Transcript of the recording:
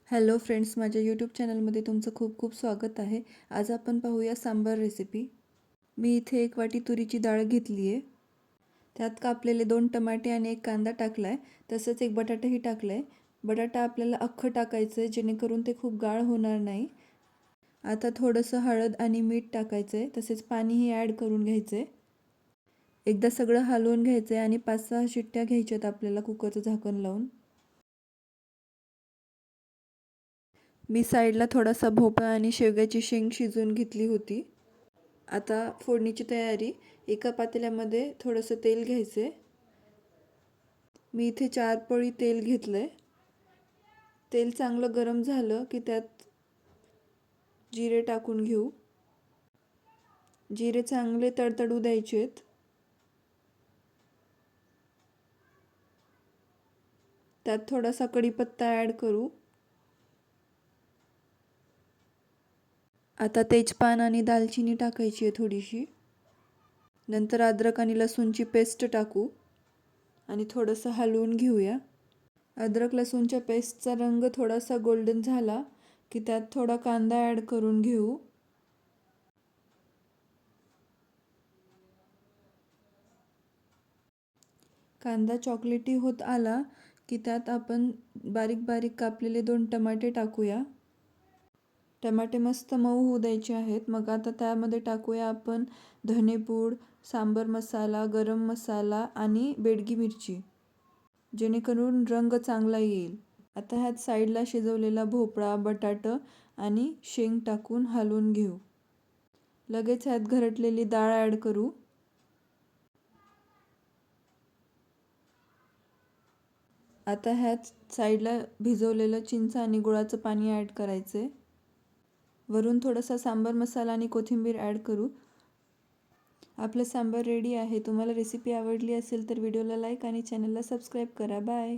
Hello friends, माझ्या YouTube चॅनलमध्ये तुमचं खूप खूप स्वागत आहे. आज आपण पाहूया सांबार रेसिपी. मी इथे 1 वाटी तुरीची डाळ घेतली आहे. त्यात कापलेले 2 टमाटे आणि 1 कांदा टाकला आहे. तसंच 1 बटाटाही टाकला आहे. बटाटा आपल्याला अख्खं टाकायचं आहे, जेणेकरून ते खूप गाळ होणार नाही. आता थोडंसं हळद आणि मीठ टाकायचं आहे. तसेच पाणीही ॲड करून घ्यायचं आहे. एकदा सगळं हलवून घ्यायचं आहे आणि 5-6 शिट्ट्या घ्यायच्यात आपल्याला कुकरचं झाकण लावून. मी साईडला थोडासा भोपळा आणि शेवग्याची शेंग शिजवून घेतली होती. आता फोडणीची तयारी. एका पातेल्यामध्ये थोडंसं तेल घ्यायचं आहे. मी इथे 4 पळी तेल घेतलं आहे. तेल चांगलं गरम झालं की त्यात जिरे टाकून घेऊ. जिरे चांगले तडतडू द्यायचे आहेत. त्यात थोडासा कढीपत्ता ॲड करू. आता तेजपान आणि दालचिनी टाकायची आहे थोडीशी. नंतर अद्रक आणि लसूणची पेस्ट टाकू आणि थोडंसं हलवून घेऊया. अद्रक लसूणच्या पेस्टचा रंग थोडासा गोल्डन झाला की त्यात थोडा कांदा ॲड करून घेऊ. कांदा चॉकलेटी होत आला की त्यात आपण बारीक बारीक कापलेले 2 टमाटे टाकूया. टमाटे मस्त मऊ होऊ द्यायचे आहेत. मग आता त्यामध्ये टाकूया आपण धनेपूड, सांबर मसाला, गरम मसाला आणि बेडगी मिरची, जेणेकरून रंग चांगला येईल. आता ह्यात साईडला शिजवलेला भोपळा, बटाटा आणि शेंग टाकून हलवून घेऊ. लगेच ह्यात घरटलेली डाळ ॲड करू. आता ह्यात साईडला भिजवलेलं चिंच आणि गुळाचं पाणी ॲड करायचं आहे. वरून थोडासा सांबर मसाला आणि कोथिंबीर ॲड करू. आपलं सांबार रेडी आहे. तुम्हाला रेसिपी आवडली असेल तर व्हिडिओला लाईक आणि चॅनलला सबस्क्राईब करा. बाय.